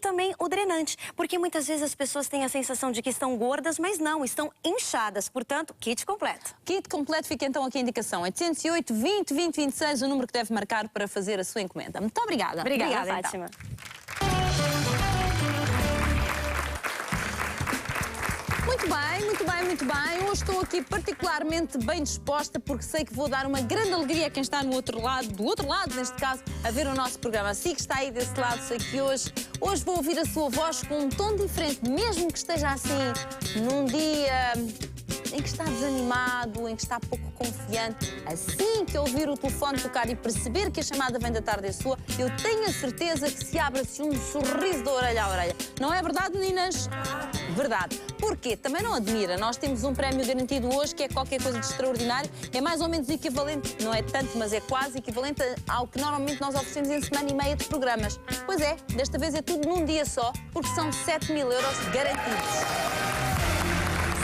e também o drenante, porque muitas vezes as pessoas têm a sensação de que estão gordas, mas não, estão inchadas. Portanto, kit completo. Kit completo, fica então aqui a indicação. 808 20 20 26, o número que deve marcar para fazer a sua encomenda. Muito obrigada. Obrigada, Fátima. Muito bem, muito bem, muito bem. Hoje estou aqui particularmente bem disposta porque sei que vou dar uma grande alegria a quem está no outro lado, do outro lado, neste caso, a ver o nosso programa. Assim que está aí desse lado, sei que hoje vou ouvir a sua voz com um tom diferente, mesmo que esteja assim num dia em que está desanimado, em que está pouco confiante. Assim que ouvir o telefone tocar e perceber que a chamada vem da tarde é sua, eu tenho a certeza que se abre-se um sorriso de orelha a orelha. Não é verdade, meninas? Verdade. Porquê? Também não admira. Nós temos um prémio garantido hoje que é qualquer coisa de extraordinário. É mais ou menos equivalente, não é tanto, mas é quase equivalente ao que normalmente nós oferecemos em semana e meia de programas. Pois é, desta vez é tudo num dia só, porque são 7.000 euros garantidos.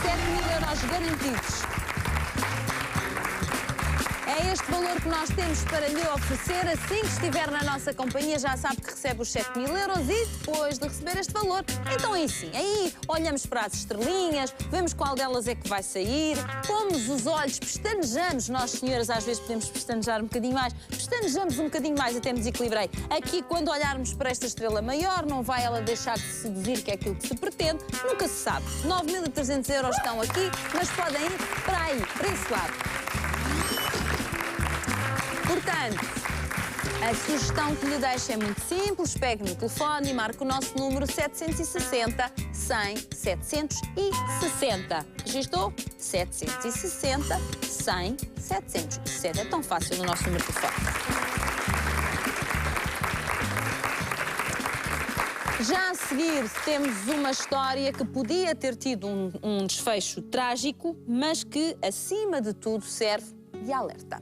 7.000 euros garantidos. É este valor que nós temos para lhe oferecer. Assim que estiver na nossa companhia, já sabe que recebe os 7.000 euros e depois de receber este valor, então aí sim, aí olhamos para as estrelinhas, vemos qual delas é que vai sair, pomos os olhos, pestanejamos. Nós, senhoras, às vezes podemos pestanejar um bocadinho mais, pestanejamos um bocadinho mais, até me desequilibrei. Aqui, quando olharmos para esta estrela maior, não vai ela deixar de se seduzir, que é aquilo que se pretende, nunca se sabe. 9.300 euros estão aqui, mas podem ir para aí, para esse lado. Portanto, a sugestão que lhe deixo é muito simples. Pegue no telefone e marque o nosso número 760 100 760. Registou? 760 100 760. É tão fácil no nosso número de telefone. Já a seguir temos uma história que podia ter tido um desfecho trágico, mas que, acima de tudo, serve de alerta.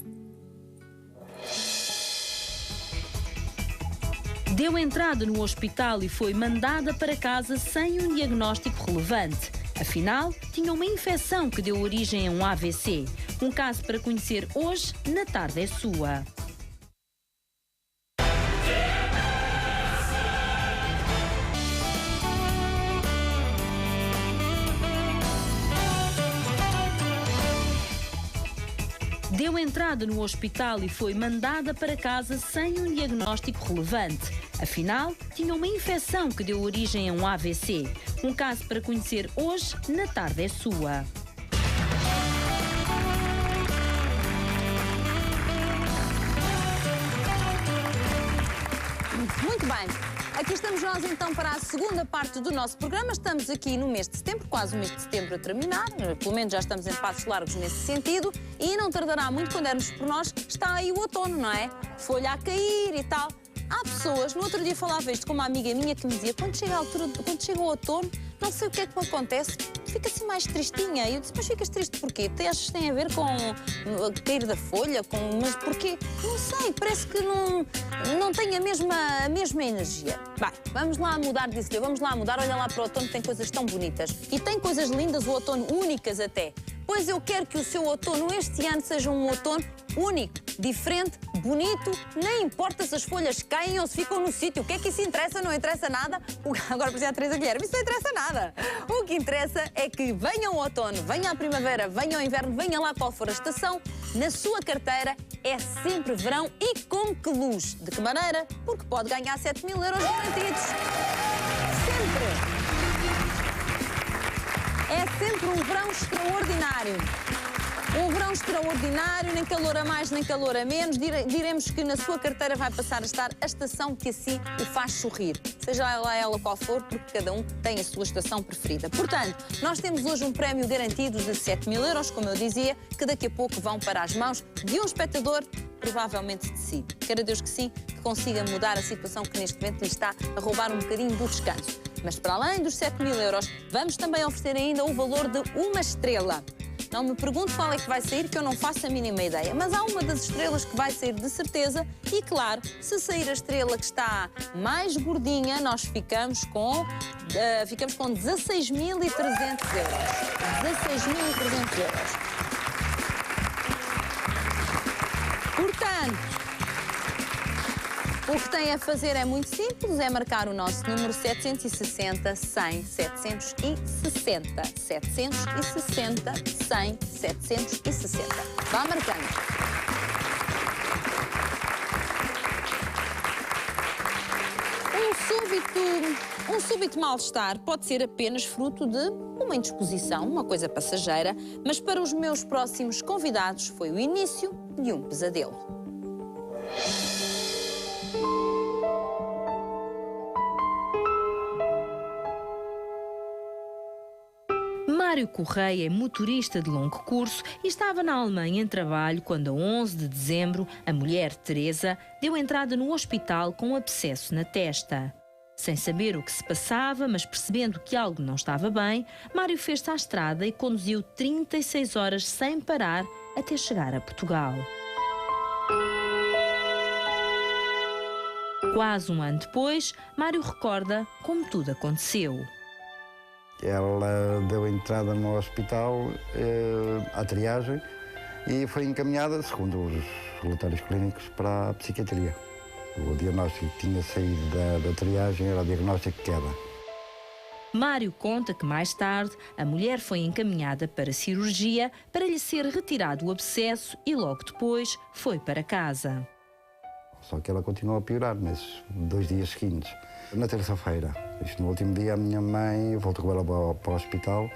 Deu entrada no hospital e foi mandada para casa sem um diagnóstico relevante. Afinal, tinha uma infecção que deu origem a um AVC. Um caso para conhecer hoje, na tarde é sua. Deu entrada no hospital e foi mandada para casa sem um diagnóstico relevante. Afinal, tinha uma infecção que deu origem a um AVC. Um caso para conhecer hoje, na tarde é sua. Muito bem. Aqui estamos nós então para a segunda parte do nosso programa. Estamos aqui no mês de setembro, quase o mês de setembro a terminar. Pelo menos já estamos em passos largos nesse sentido. E não tardará muito, quando dermos por nós, está aí o outono, não é? Folha a cair e tal. Há pessoas, no outro dia falava isto com uma amiga minha que me dizia, quando chega o outono, não sei o que é que me acontece, fica assim mais tristinha. E eu disse, mas ficas triste porquê? Achas que tem a ver com cair da folha? Mas porquê? Não sei, parece que não tem a mesma energia. Vai, vamos lá mudar disso, vamos lá mudar, olha lá para o outono, tem coisas tão bonitas. E tem coisas lindas, o outono, únicas até. Pois eu quero que o seu outono este ano seja um outono único, diferente, bonito, nem importa se as folhas caem ou se ficam no sítio. O que é que isso interessa? Não interessa nada. Agora parecia a Teresa Guilherme, isso não interessa nada. O que interessa é que venha o outono, venha a primavera, venha o inverno, venha lá qual for a estação, na sua carteira é sempre verão e com que luz? De que maneira? Porque pode ganhar 7.000 euros garantidos. Sempre. É sempre um verão extraordinário. Um verão extraordinário, nem calor a mais, nem calor a menos. Diremos que na sua carteira vai passar a estar a estação que assim o faz sorrir. Seja lá ela qual for, porque cada um tem a sua estação preferida. Portanto, nós temos hoje um prémio garantido de 7.000 euros, como eu dizia, que daqui a pouco vão para as mãos de um espectador, provavelmente de si. Queira Deus que sim, que consiga mudar a situação que neste momento lhe está a roubar um bocadinho do descanso. Mas para além dos 7.000 euros, vamos também oferecer ainda o valor de uma estrela. Não me pergunte qual é que vai sair, que eu não faço a mínima ideia. Mas há uma das estrelas que vai sair de certeza e, claro, se sair a estrela que está mais gordinha, nós ficamos com 16.300 euros. 16.300 euros. Portanto, O que tem a fazer é muito simples, é marcar o nosso número 760 100 760. 760 100 760. Vá marcando. Um súbito mal-estar pode ser apenas fruto de uma indisposição, uma coisa passageira, mas para os meus próximos convidados foi o início de um pesadelo. Mário Correia é motorista de longo curso e estava na Alemanha em trabalho quando, a 11 de dezembro, a mulher, Teresa, deu entrada no hospital com um abscesso na testa. Sem saber o que se passava, mas percebendo que algo não estava bem, Mário fez-se à estrada e conduziu 36 horas sem parar até chegar a Portugal. Quase um ano depois, Mário recorda como tudo aconteceu. Ela deu entrada no hospital à triagem e foi encaminhada, segundo os relatórios clínicos, para a psiquiatria. O diagnóstico que tinha saído da triagem era o diagnóstico de queda. Mário conta que mais tarde a mulher foi encaminhada para cirurgia para lhe ser retirado o abscesso e logo depois foi para casa. Só que ela continuou a piorar nesses 2 dias seguintes. Na terça-feira, isto no último dia, a minha mãe voltou com ela para o hospital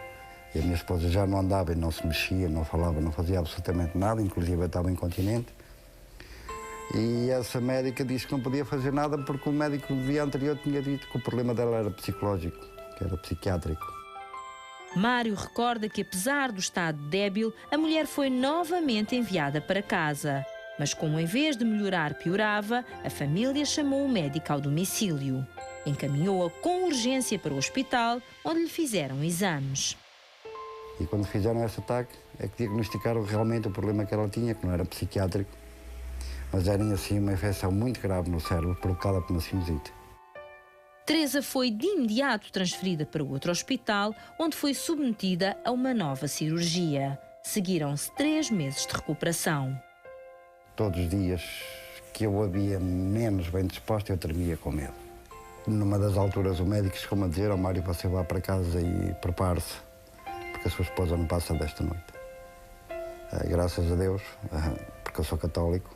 e a minha esposa já não andava e não se mexia, não falava, não fazia absolutamente nada, inclusive estava incontinente. E essa médica disse que não podia fazer nada porque o médico do dia anterior tinha dito que o problema dela era psicológico, que era psiquiátrico. Mário recorda que, apesar do estado débil, a mulher foi novamente enviada para casa. Mas como em vez de melhorar piorava, a família chamou o médico ao domicílio. Encaminhou-a com urgência para o hospital, onde lhe fizeram exames. E quando fizeram esse ataque, é que diagnosticaram realmente o problema que ela tinha, que não era psiquiátrico, mas era assim uma infecção muito grave no cérebro provocada por uma sinusite. Teresa foi de imediato transferida para o outro hospital, onde foi submetida a uma nova cirurgia. Seguiram-se 3 meses de recuperação. Todos os dias que eu a via menos bem disposta, eu tremia com medo. Numa das alturas, o médico chegou-me a dizer: Mário, você vá para casa e prepare-se, porque a sua esposa não passa desta noite. Graças a Deus, porque eu sou católico,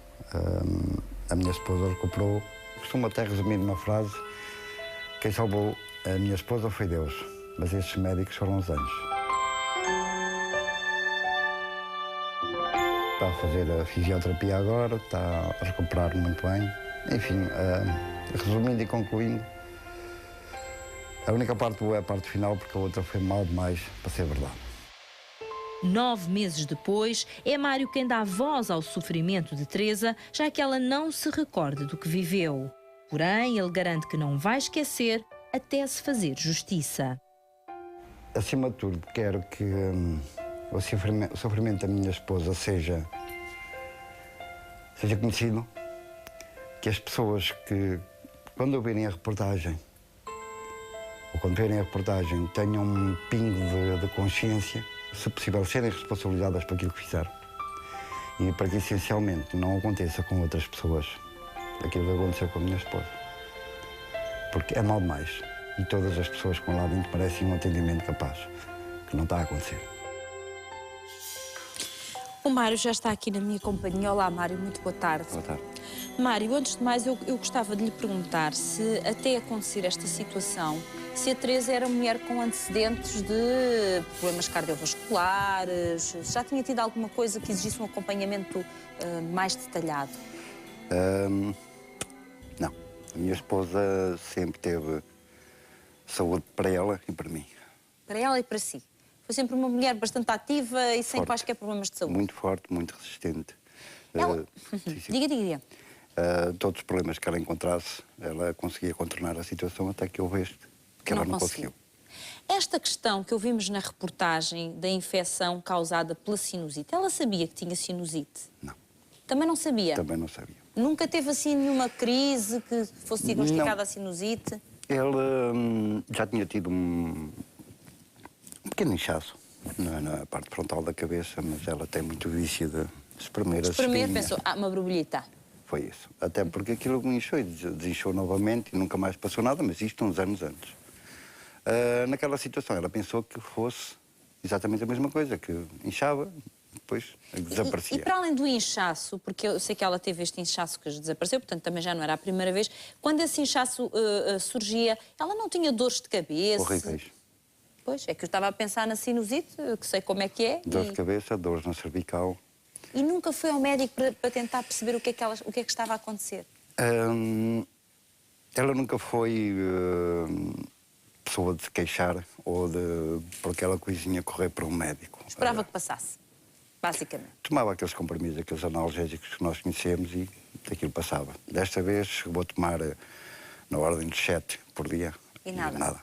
a minha esposa recuperou. Costumo até resumir numa frase: quem salvou a minha esposa foi Deus, mas estes médicos foram os anjos. Está a fazer a fisioterapia agora, está a recuperar muito bem. Enfim, resumindo e concluindo, a única parte boa é a parte final, porque a outra foi mal demais para ser verdade. 9 meses depois, é Mário quem dá voz ao sofrimento de Teresa, já que ela não se recorda do que viveu. Porém, ele garante que não vai esquecer até se fazer justiça. Acima de tudo, quero que o sofrimento da minha esposa seja conhecido, que as pessoas que, quando ouvirem a reportagem, ou quando verem a reportagem, tenham um pingo de consciência, se possível, serem responsabilizadas por aquilo que fizeram. E para que, essencialmente, não aconteça com outras pessoas aquilo que aconteceu com a minha esposa. Porque é mal demais. E todas as pessoas que estão lá dentro merecem um atendimento capaz, que não está a acontecer. O Mário já está aqui na minha companhia. Olá, Mário, muito boa tarde. Boa tarde. Mário, antes de mais, eu gostava de lhe perguntar se, até acontecer esta situação, se a Teresa era mulher com antecedentes de problemas cardiovasculares, já tinha tido alguma coisa que exigisse um acompanhamento mais detalhado? Não. A minha esposa sempre teve saúde para ela e para mim. Para ela e para si? Foi sempre uma mulher bastante ativa e sem quaisquer problemas de saúde? Muito forte, muito resistente. Ela... Sim. Diga. Todos os problemas que ela encontrasse, ela conseguia contornar a situação até que houve este, que ela não conseguiu. Esta questão que ouvimos na reportagem da infecção causada pela sinusite, ela sabia que tinha sinusite? Não. Também não sabia? Também não sabia. Nunca teve assim nenhuma crise que fosse diagnosticada a sinusite? Ele já tinha tido um pequeno inchaço na parte frontal da cabeça, mas ela tem muito vício de espremer as espinhas. Pensou, uma borbulhita. Foi isso. Até porque aquilo me inchou e desinchou novamente e nunca mais passou nada, mas isto uns anos antes. Naquela situação, ela pensou que fosse exatamente a mesma coisa, que inchava, depois desaparecia. E para além do inchaço, porque eu sei que ela teve este inchaço que desapareceu, portanto também já não era a primeira vez, quando esse inchaço surgia, ela não tinha dores de cabeça? Horríveis. Pois, é que eu estava a pensar na sinusite, que sei como é que é. Dores de cabeça, dores na cervical. E nunca foi ao médico para tentar perceber o que é que estava a acontecer? Ela nunca foi pessoa de se queixar ou de por aquela coisinha correr para um médico. Esperava que passasse, basicamente. Tomava aqueles comprimidos, aqueles analgésicos que nós conhecemos e aquilo passava. Desta vez chegou a tomar na ordem de 7 por dia. E nada.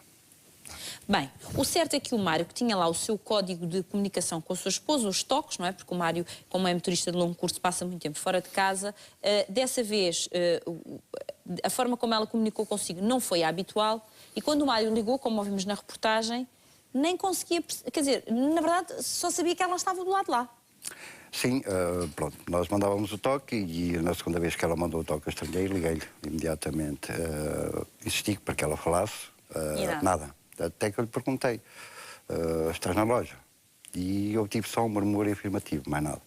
Bem, o certo é que o Mário, que tinha lá o seu código de comunicação com a sua esposa, os toques, não é? Porque o Mário, como é motorista de longo curso, passa muito tempo fora de casa. Dessa vez, a forma como ela comunicou consigo não foi a habitual. E quando o Mário ligou, como ouvimos na reportagem, nem conseguia... Quer dizer, na verdade, só sabia que ela estava do lado de lá. Sim, pronto, nós mandávamos o toque e na segunda vez que ela mandou o toque eu estranhei, liguei-lhe imediatamente. Insisti para que ela falasse, nada. Até que eu lhe perguntei, estás na loja? E eu tive só um murmúrio afirmativo, mais nada.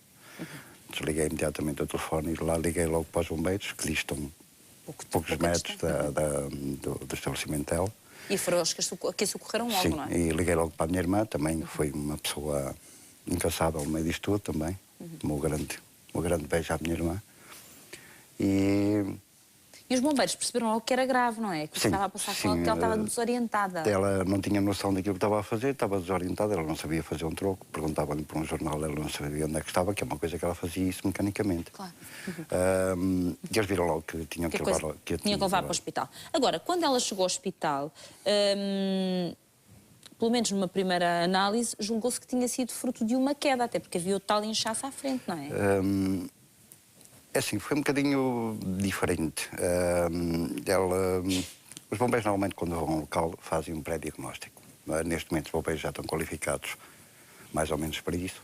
Desliguei imediatamente o telefone e lá liguei logo para os bombeiros, que distam poucos metros do estabelecimento dela. E foram os que a socorreram logo, sim, não é? E liguei logo para a minha irmã, também foi uma pessoa incansável no meio disto tudo também. Um grande beijo à minha irmã. E os bombeiros perceberam logo que era grave, não é? Que estava a passar com ela, porque ela estava desorientada. Ela não tinha noção daquilo que estava a fazer, estava desorientada, ela não sabia fazer um troco. Perguntava-lhe por um jornal, ela não sabia onde é que estava, que é uma coisa que ela fazia isso mecanicamente. Claro. E eles viram logo que tinham que levar para o hospital. Agora, quando ela chegou ao hospital, pelo menos numa primeira análise, julgou-se que tinha sido fruto de uma queda, até porque havia o tal inchaço à frente, não é? É assim, foi um bocadinho diferente. Os bombeiros normalmente quando vão ao local fazem um pré-diagnóstico. Neste momento os bombeiros já estão qualificados mais ou menos para isso.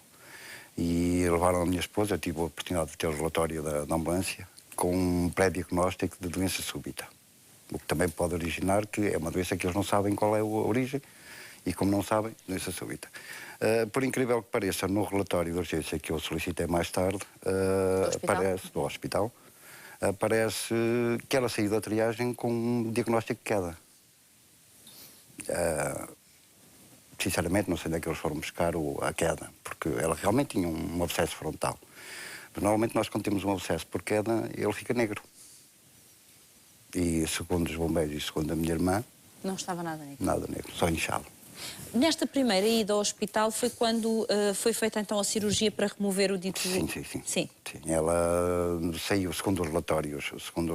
E levaram a minha esposa, eu tive a oportunidade de ter o relatório da ambulância, com um pré-diagnóstico de doença súbita. O que também pode originar que é uma doença que eles não sabem qual é a origem e como não sabem, doença súbita. Por incrível que pareça, no relatório de urgência que eu solicitei mais tarde, do hospital, aparece que ela saiu da triagem com um diagnóstico de queda. Sinceramente, não sei onde é que eles foram buscar a queda, porque ela realmente tinha um abscesso frontal. Mas normalmente nós, quando temos um abscesso por queda, ele fica negro. E segundo os bombeiros e segundo a minha irmã... Não estava nada negro? Nada negro, só inchado. Nesta primeira ida ao hospital foi quando foi feita então a cirurgia para remover o dito... Sim. Ela saiu, segundo os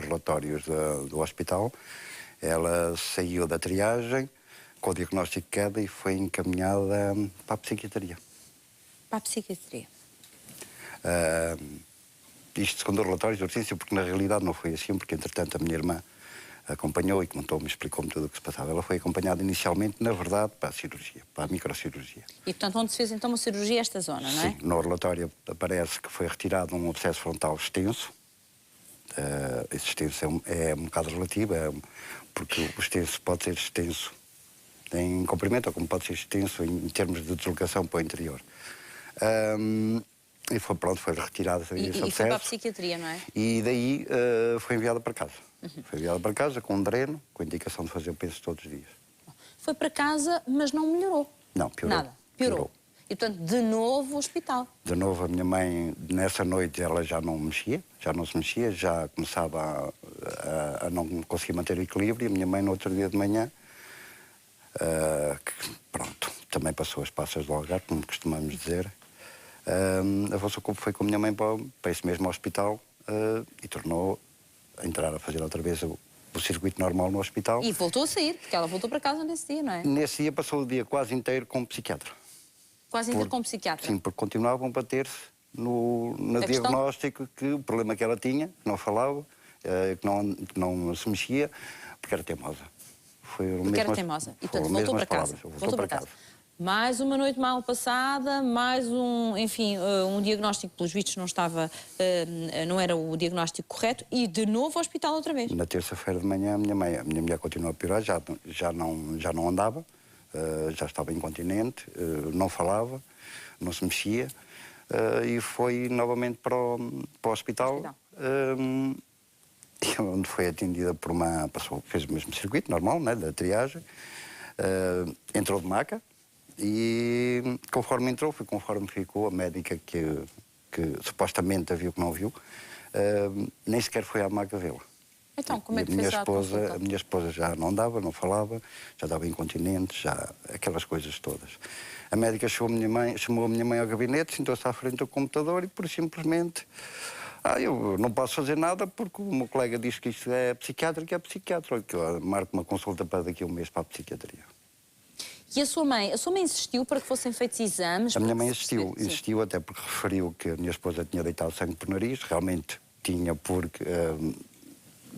relatórios do hospital, ela saiu da triagem com o diagnóstico de queda e foi encaminhada para a psiquiatria. Para a psiquiatria? Isto segundo os relatórios de urgência, porque na realidade não foi assim, porque entretanto a minha irmã acompanhou e contou-me, explicou-me tudo o que se passava. Ela foi acompanhada inicialmente, na verdade, para a cirurgia, para a microcirurgia. E, portanto, onde se fez então uma cirurgia esta zona, não é? Sim, no relatório aparece que foi retirado um abscesso frontal extenso. Esse extenso é um bocado relativo, porque o extenso pode ser extenso em comprimento, ou como pode ser extenso em termos de deslocação para o interior. E foi retirado esse abscesso. E foi para a psiquiatria, não é? E daí foi enviada para casa. Foi enviada para casa com um dreno, com a indicação de fazer o penso todos os dias. Foi para casa, mas não melhorou? Não, piorou. Nada? Piorou. E, portanto, de novo o hospital? De novo, a minha mãe, nessa noite, ela já não se mexia, já começava a não conseguir manter o equilíbrio. E a minha mãe, no outro dia de manhã, também passou as passas do Algarve, como costumamos dizer, foi com a minha mãe para esse mesmo hospital e tornou a entrar a fazer outra vez o circuito normal no hospital. E voltou a sair, porque ela voltou para casa nesse dia, não é? Nesse dia passou o dia quase inteiro com o psiquiatra. Quase inteiro com o psiquiatra? Sim, porque continuavam a bater-se no diagnóstico que o problema que ela tinha, que não falava, que não se mexia, porque era teimosa. Porque era teimosa. E, portanto, voltou para casa. Voltou para casa. Mais uma noite mal passada, mais enfim, um diagnóstico, pelos vistos, não era o diagnóstico correto, e de novo ao hospital outra vez. Na terça-feira de manhã, a minha mulher continuou a piorar, já não andava, já estava incontinente, não falava, não se mexia, e foi novamente para o hospital. Onde foi atendida por uma pessoa que fez o mesmo circuito, normal, né, da triagem, entrou de maca. E conforme entrou, foi conforme ficou, a médica que supostamente a viu que não viu, nem sequer foi à maca vê-la. Então, como é que fez a consulta? A minha esposa já não andava, não falava, já estava incontinente, já aquelas coisas todas. A médica chamou a minha mãe ao gabinete, sentou-se à frente do computador e, por simplesmente, eu não posso fazer nada porque o meu colega diz que isto é psiquiátrico, que eu marco uma consulta para daqui a um mês para a psiquiatria. E a sua mãe insistiu para que fossem feitos exames? A minha mãe insistiu até porque referiu que a minha esposa tinha deitado sangue por nariz, realmente tinha porque,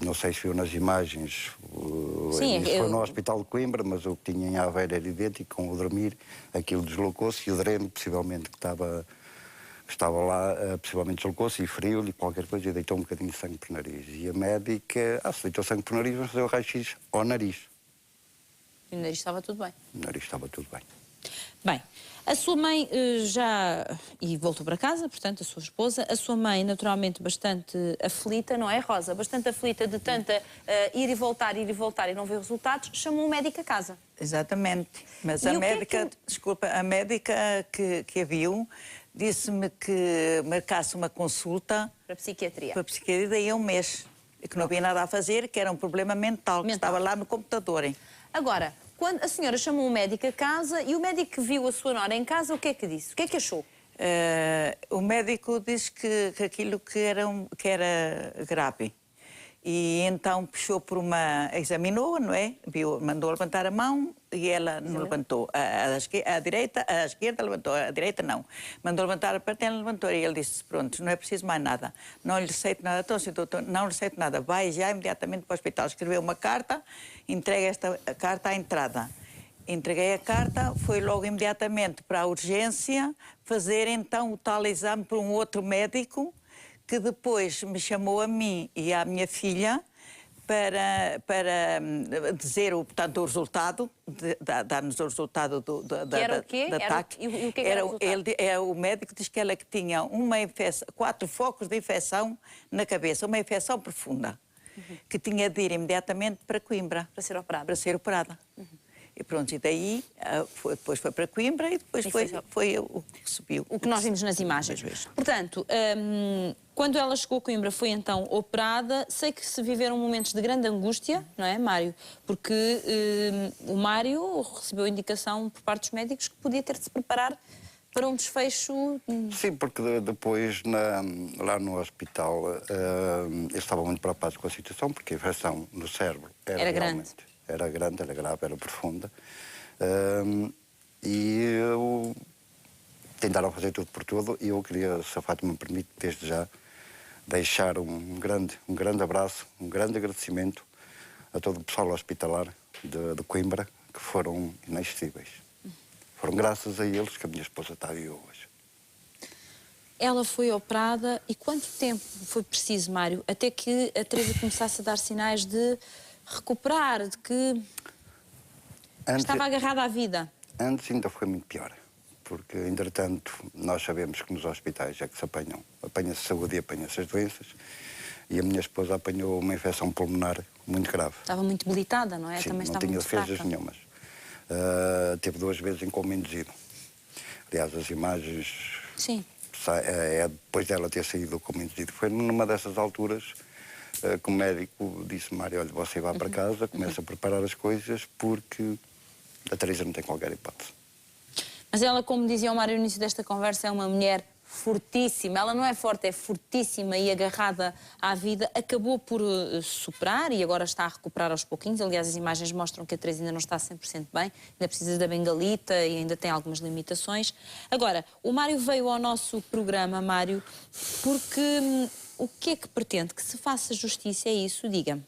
não sei se viu nas imagens, foi no hospital de Coimbra, mas o que tinha em Aveiro era idêntico, com o dormir, aquilo deslocou-se e o dreno, possivelmente, que estava lá, possivelmente deslocou-se e feriu-lhe qualquer coisa e deitou um bocadinho de sangue por nariz. E a médica, se deitou sangue por nariz, vamos fazer o raio-x ao nariz. E o nariz estava tudo bem? O nariz estava tudo bem. Bem, a sua mãe e voltou para casa, portanto, a sua esposa. A sua mãe, naturalmente, bastante aflita, não é, Rosa? Bastante aflita de tanta ir e voltar e não ver resultados, chamou um médico a casa. Exatamente. Mas a médica, desculpa, a médica que a viu disse-me que marcasse uma consulta para a psiquiatria. Para a psiquiatria daí a um mês. E que não havia nada a fazer, que era um problema mental. Que estava lá no computador. Hein? Agora, quando a senhora chamou um médico a casa e o médico que viu a sua nora em casa, o que é que disse? O que é que achou? O médico disse que aquilo que era grave. E então puxou por examinou, não é? Mandou levantar a mão e ela não levantou. A esquerda levantou, a direita não. Mandou levantar a perna e levantou. E ele disse, pronto, não é preciso mais nada. Não lhe receito nada. Então, doutor, não lhe receito nada. Vai já imediatamente para o hospital. Escreveu uma carta, entrega esta carta à entrada. Entreguei a carta, foi logo imediatamente para a urgência fazer então o tal exame por um outro médico, que depois me chamou a mim e à minha filha para dizer portanto, o resultado, dar-nos o resultado do ataque. E o que era o resultado? O médico diz que ela que tinha 4 focos de infecção na cabeça, uma infecção profunda, que tinha de ir imediatamente para Coimbra. Para ser operada. Para ser operada. E pronto, e daí depois foi para Coimbra e depois foi o que subiu. O que nós vimos nas imagens. Portanto, quando ela chegou a Coimbra foi então operada. Sei que se viveram momentos de grande angústia, não é, Mário? Porque o Mário recebeu indicação por parte dos médicos que podia ter de se preparar para um desfecho... Sim, porque depois, lá no hospital, eles estavam muito preocupados com a situação, porque a infecção no cérebro era grande. Era grande, era grave, era profunda. E tentaram fazer tudo por tudo. E eu queria, se a Fátima me permite, desde já, deixar um grande abraço, um grande agradecimento a todo o pessoal hospitalar de Coimbra, que foram inexcessíveis. Foram graças a eles que a minha esposa está aí hoje. Ela foi operada e quanto tempo foi preciso, Mário, até que a Teresa começasse a dar sinais de recuperar, de que estava agarrada à vida? Antes ainda foi muito pior, porque, entretanto, nós sabemos que nos hospitais é que se apanha-se saúde e apanha-se as doenças, e a minha esposa apanhou uma infecção pulmonar muito grave. Estava muito debilitada, não é? Sim, também não estava tinha muito defesas fraca. nenhumas. Teve 2 vezes em coma induzido. Aliás, as imagens... Sim. Depois dela ter saído do coma induzido. Foi numa dessas alturas que o médico disse, Mário, olha, você vai para casa, começa a preparar as coisas, porque a Teresa não tem qualquer hipótese. Mas ela, como dizia o Mário no início desta conversa, é uma mulher fortíssima. Ela não é forte, é fortíssima e agarrada à vida. Acabou por superar e agora está a recuperar aos pouquinhos. Aliás, as imagens mostram que a Teresa ainda não está 100% bem. Ainda precisa da bengalita e ainda tem algumas limitações. Agora, o Mário veio ao nosso programa, Mário, porque o que é que pretende? Que se faça justiça, é isso? Diga-me.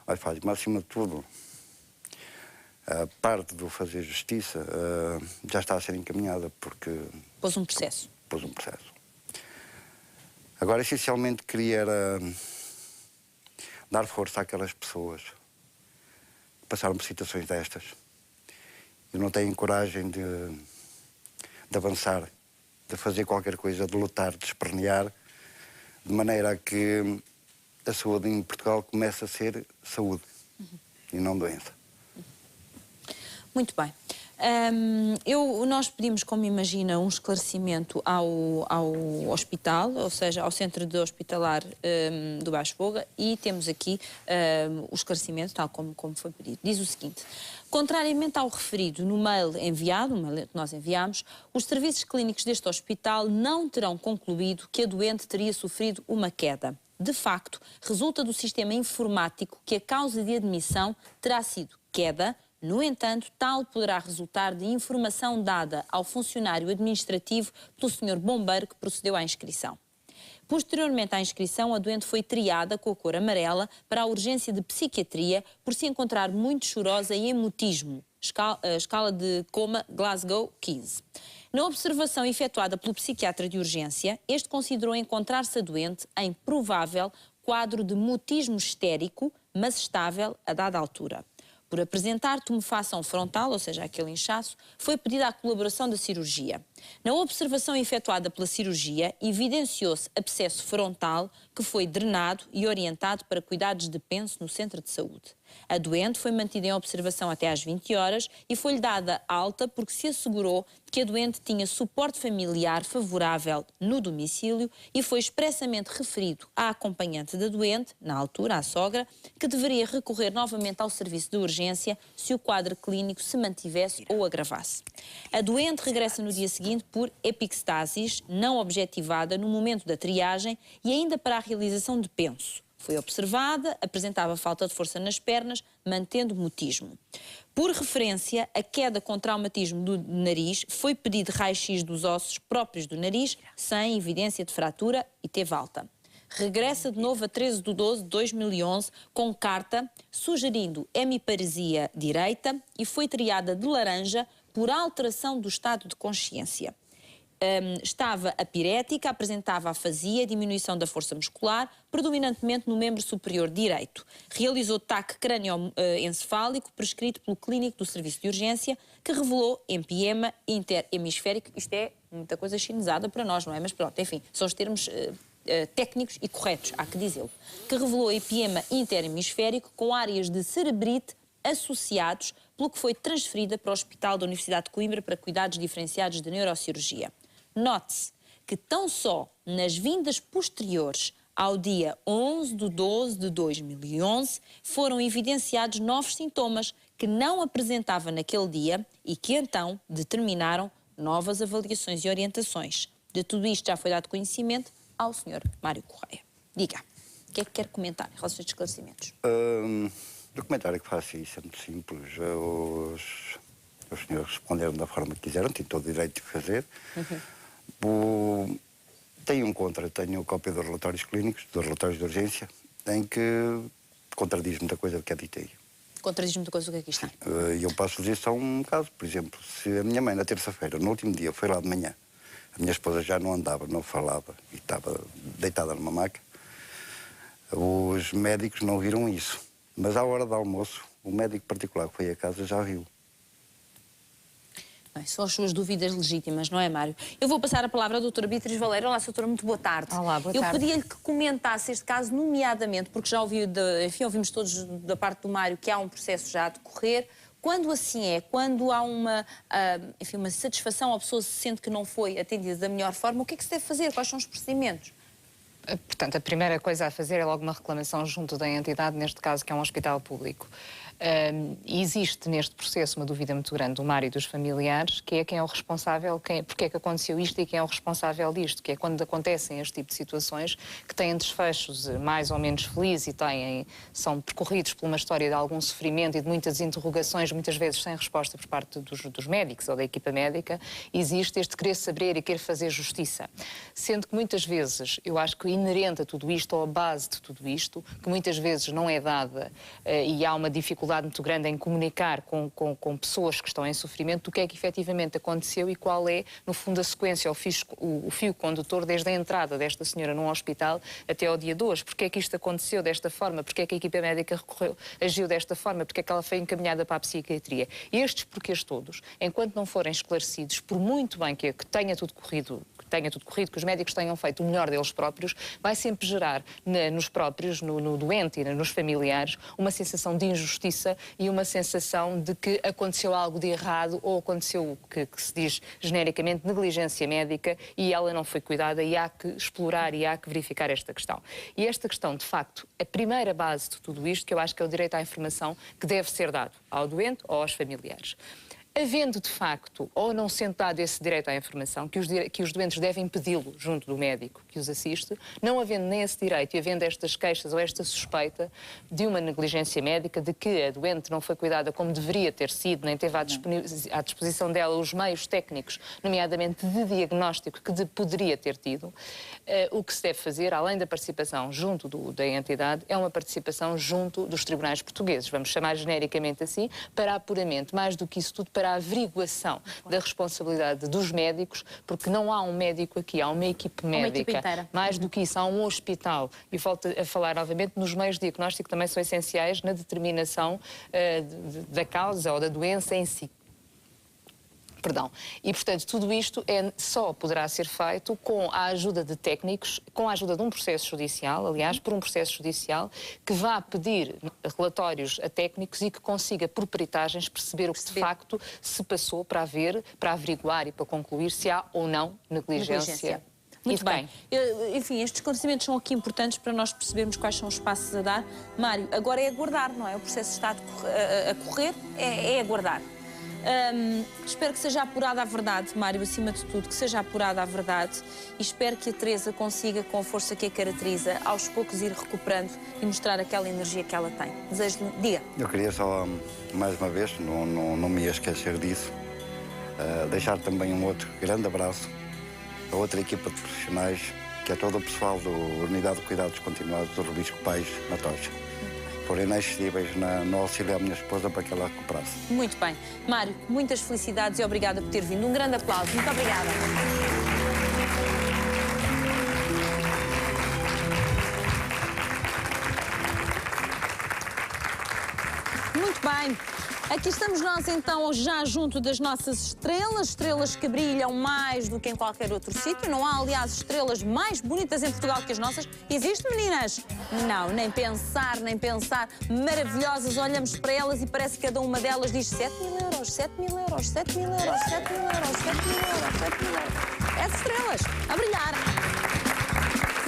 Olha, Fátima, acima de tudo, A parte do fazer justiça já está a ser encaminhada, porque... Pôs um processo. Pôs um processo. Agora, essencialmente, queria era dar força àquelas pessoas que passaram por situações destas e não têm coragem de avançar, de fazer qualquer coisa, de lutar, de espernear, de maneira a que a saúde em Portugal comece a ser saúde e não doença. Muito bem. Nós pedimos, como imagina, um esclarecimento ao hospital, ou seja, ao Centro de Hospitalar do Baixo Voga, e temos aqui o esclarecimento, tal como foi pedido. Diz o seguinte: contrariamente ao referido no mail enviado, um mail que nós enviámos, os serviços clínicos deste hospital não terão concluído que a doente teria sofrido uma queda. De facto, resulta do sistema informático que a causa de admissão terá sido queda. No entanto, tal poderá resultar de informação dada ao funcionário administrativo pelo Sr. Bombeiro que procedeu à inscrição. Posteriormente à inscrição, a doente foi triada com a cor amarela para a urgência de psiquiatria por se encontrar muito chorosa e em mutismo, escala de coma Glasgow 15. Na observação efetuada pelo psiquiatra de urgência, este considerou encontrar-se a doente em provável quadro de mutismo histérico, mas estável a dada altura. Por apresentar tumefação frontal, ou seja, aquele inchaço, foi pedida a colaboração da cirurgia. Na observação efetuada pela cirurgia, evidenciou-se abscesso frontal que foi drenado e orientado para cuidados de penso no centro de saúde. A doente foi mantida em observação até às 20 horas e foi-lhe dada alta porque se assegurou que a doente tinha suporte familiar favorável no domicílio e foi expressamente referido à acompanhante da doente, na altura, à sogra, que deveria recorrer novamente ao serviço de urgência se o quadro clínico se mantivesse ou agravasse. A doente regressa no dia seguinte por epicstasis não objetivada no momento da triagem e ainda para a realização de penso. Foi observada, apresentava falta de força nas pernas, mantendo mutismo. Por referência, a queda com traumatismo do nariz, foi pedido raio-x dos ossos próprios do nariz, sem evidência de fratura, e teve alta. Regressa de novo a 13/12/2011 com carta sugerindo hemiparesia direita e foi triada de laranja por alteração do estado de consciência. Estava apirética, apresentava afasia, diminuição da força muscular, predominantemente no membro superior direito. Realizou TAC crânioencefálico prescrito pelo clínico do serviço de urgência, que revelou empiema interhemisférico. Isto é muita coisa chinesada para nós, não é? Mas pronto, enfim, são os termos técnicos e corretos, há que dizê-lo. Que revelou empiema interhemisférico com áreas de cerebrite associados, pelo que foi transferida para o Hospital da Universidade de Coimbra para cuidados diferenciados de neurocirurgia. Note-se que tão só nas vindas posteriores ao dia 11/12/2011 foram evidenciados novos sintomas que não apresentava naquele dia e que então determinaram novas avaliações e orientações. De tudo isto já foi dado conhecimento ao Sr. Mário Correia. Diga, o que é que quer comentar em relação a estes esclarecimentos? O comentário que faço é muito simples. Os senhores responderam da forma que quiseram, têm todo o direito de fazer. Tenho tenho cópia dos relatórios clínicos, dos relatórios de urgência, em que contradiz muita coisa do que é dito aí. Contradiz muita coisa do que aqui está. E eu posso dizer só um caso, por exemplo, se a minha mãe na terça-feira, no último dia, foi lá de manhã, a minha esposa já não andava, não falava e estava deitada numa maca, os médicos não viram isso. Mas à hora do almoço, o médico particular que foi a casa já viu. Bem, são as suas dúvidas legítimas, não é, Mário? Eu vou passar a palavra à doutora Beatriz Valério. Olá, doutora, muito boa tarde. Olá, boa tarde. Eu pedia-lhe que comentasse este caso, nomeadamente, porque já ouvimos todos da parte do Mário que há um processo já a decorrer. Quando assim é, quando há uma satisfação, a pessoa se sente que não foi atendida da melhor forma, o que é que se deve fazer? Quais são os procedimentos? Portanto, a primeira coisa a fazer é logo uma reclamação junto da entidade, neste caso que é um hospital público. Existe neste processo uma dúvida muito grande do Mário e dos familiares, que é quem é o responsável, porque é que aconteceu isto e quem é o responsável disto, que é quando acontecem este tipo de situações que têm desfechos mais ou menos felizes e são percorridos por uma história de algum sofrimento e de muitas interrogações, muitas vezes sem resposta por parte dos médicos ou da equipa médica, existe este querer saber e querer fazer justiça. Sendo que muitas vezes, eu acho que inerente a tudo isto, ou a base de tudo isto, que muitas vezes não é dada e há uma dificuldade dificuldade muito grande em comunicar com pessoas que estão em sofrimento do que é que efetivamente aconteceu e qual é, no fundo, a sequência, o fio condutor desde a entrada desta senhora num hospital até ao dia de hoje. Porque é que isto aconteceu desta forma? Porque é que a equipa médica agiu desta forma? Porque é que ela foi encaminhada para a psiquiatria? E estes porquês todos, enquanto não forem esclarecidos, por muito bem que tenha tudo corrido, que os médicos tenham feito o melhor deles próprios, vai sempre gerar nos próprios, no doente e nos familiares, uma sensação de injustiça e uma sensação de que aconteceu algo de errado ou aconteceu o que se diz genericamente negligência médica e ela não foi cuidada, e há que explorar e há que verificar esta questão. E esta questão, de facto, a primeira base de tudo isto, que eu acho que é o direito à informação que deve ser dado ao doente ou aos familiares. Havendo, de facto, ou não sendo dado esse direito à informação, que os doentes devem pedi-lo junto do médico que os assiste, não havendo nem esse direito e havendo estas queixas ou esta suspeita de uma negligência médica, de que a doente não foi cuidada como deveria ter sido, nem teve à disposição dela os meios técnicos, nomeadamente de diagnóstico, que poderia ter tido, o que se deve fazer, além da participação junto da entidade, é uma participação junto dos tribunais portugueses, vamos chamar genericamente assim, para apuramento, mais do que isso tudo, para a averiguação da responsabilidade dos médicos, porque não há um médico aqui, há uma equipe médica. Mais do que isso, há um hospital. E volto a falar novamente, nos meios de diagnóstico também são essenciais na determinação da causa ou da doença em si. Perdão. E, portanto, tudo isto só poderá ser feito com a ajuda de técnicos, com a ajuda de um processo judicial, aliás, por um processo judicial que vá pedir relatórios a técnicos e que consiga, por peritagens, perceber o que de facto se passou para averiguar e para concluir se há ou não negligência. Muito bem. Enfim, estes esclarecimentos são aqui importantes para nós percebermos quais são os passos a dar. Mário, agora é aguardar, não é? O processo está a correr, é aguardar. Espero que seja apurada a verdade, Mário, acima de tudo, que seja apurada a verdade, e espero que a Teresa consiga, com a força que a caracteriza, aos poucos ir recuperando e mostrar aquela energia que ela tem. Desejo-lhe, diga. Eu queria só, mais uma vez, não me ia esquecer disso, deixar também um outro grande abraço a outra equipa de profissionais, que é todo o pessoal da Unidade de Cuidados Continuados do Rubisco Pais, na Tocha. Foram inexcedíveis no auxílio à minha esposa para que ela recuperasse. Muito bem. Mário, muitas felicidades e obrigada por ter vindo. Um grande aplauso. Muito obrigada. Muito bem. Aqui estamos nós, então, já junto das nossas estrelas que brilham mais do que em qualquer outro sítio. Não há, aliás, estrelas mais bonitas em Portugal que as nossas. Existe, meninas? Não, nem pensar. Maravilhosas, olhamos para elas e parece que cada uma delas diz 7.000 euros, 7.000 euros, 7.000 euros, 7.000 euros, 7.000 euros, 7.000 euros. Essas estrelas, a brilhar.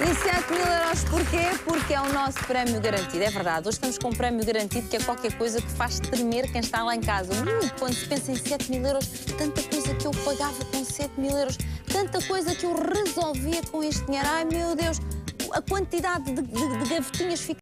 E 7.000 euros porquê? Porque é o nosso prémio garantido. É verdade, hoje estamos com um prémio garantido que é qualquer coisa que faz tremer quem está lá em casa. Quando se pensa em 7.000 euros, tanta coisa que eu pagava com 7.000 euros, tanta coisa que eu resolvia com este dinheiro. Ai, meu Deus, a quantidade de gavetinhas fica